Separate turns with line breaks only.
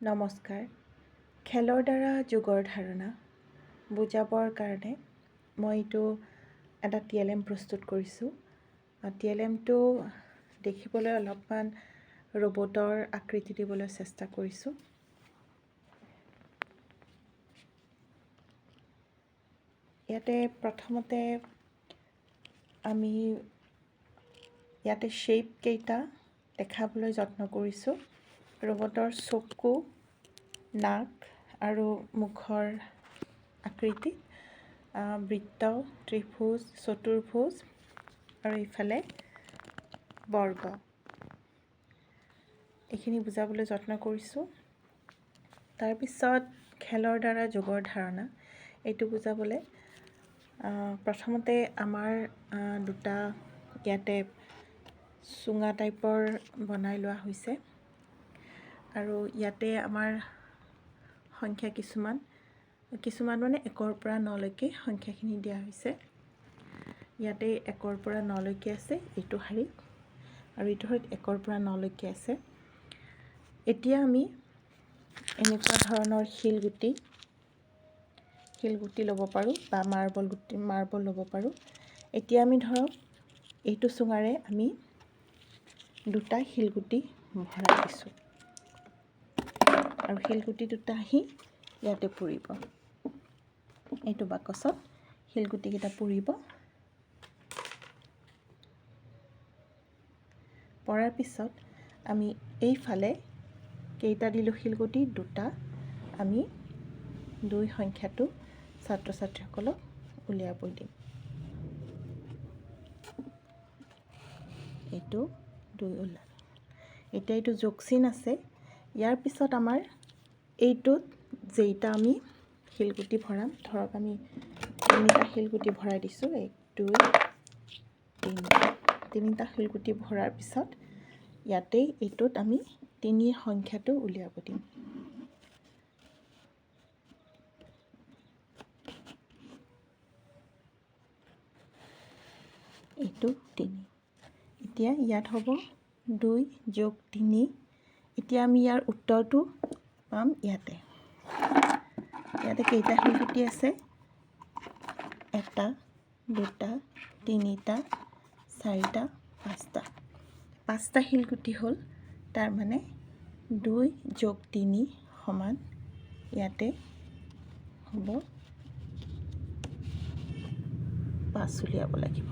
নমস্কাৰ। খেলৰ দ্বাৰা যোগৰ ধাৰণা বুজাবৰ কাৰণে মই এইটো এটা TLM প্ৰস্তুত কৰিছোঁ। TLMটো দেখিবলৈ অলপমান ৰবটৰ আকৃতি দিবলৈ চেষ্টা কৰিছোঁ। ইয়াতে প্ৰথমতে আমি শ্বেপ কেইটা দেখাবলৈ যত্ন কৰিছোঁ। ৰবটৰ চকু, নাক আৰু মুখৰ আকৃতি, বৃত্ত, ত্ৰিভুজ, চতুৰ্ভুজ আৰু ইফালে বৰ্গ, এইখিনি বুজাবলৈ যত্ন কৰিছোঁ। তাৰপিছত খেলৰ দ্বাৰা যোগৰ ধাৰণা এইটো বুজাবলৈ প্ৰথমতে আমাৰ দুটা ইয়াতে চুঙা টাইপৰ বনাই লোৱা হৈছে আৰু ইয়াতে আমাৰ সংখ্যা কিছুমান মানে 1ৰ পৰা 9লৈকে সংখ্যাখিনি দিয়া হৈছে। ইয়াতে 1ৰ পৰা 9লৈকে আছে এইটো শাৰীত, আৰু এইটো শাৰীত 1ৰ পৰা 9লৈকে আছে। এতিয়া আমি এনেকুৱা ধৰণৰ শিলগুটি ল'ব পাৰোঁ বা মাৰ্বল ল'ব পাৰোঁ। এতিয়া আমি ধৰক এইটো চুঙাৰে আমি দুটা শিলগুটি ভৰাই দিছোঁ আৰু শিলগুটি দুটা আহি ইয়াতে পৰিব। এইটো বাকচত শিলগুটিকেইটা পৰিব। পৰাৰ পিছত আমি এইফালে কেইটা দিলোঁ শিলগুটি, দুটা, আমি 2 সংখ্যাটো ছাত্ৰ ছাত্ৰীসকলক উলিয়াব দিম। এইটো 2 ওলাল। এতিয়া এইটো যোগ চিন আছে। ইয়াৰ পিছত আমাৰ এইটোত যেইটা আমি শিলগুটি ভৰাম, ধৰক আমি 3টা শিলগুটি ভৰাই দিছোঁ, 1 2 3, 3টা শিলগুটি ভৰাৰ পিছত ইয়াতেই এইটোত আমি 3 সংখ্যাটো উলিয়াব দিম। এইটো 3। এতিয়া ইয়াত হ'ব 2 যোগ 3। এতিয়া আমি ইয়াৰ উত্তৰটো পাম ইয়াতে কেইটা শিলগুটি আছে? 1টা, 2টা, 3টা, 4টা, 5টা। 5টা শিলগুটি হ'ল, তাৰ মানে 2 যোগ 3 সমান ইয়াতে হ'ব 5 উলিয়াব লাগিব।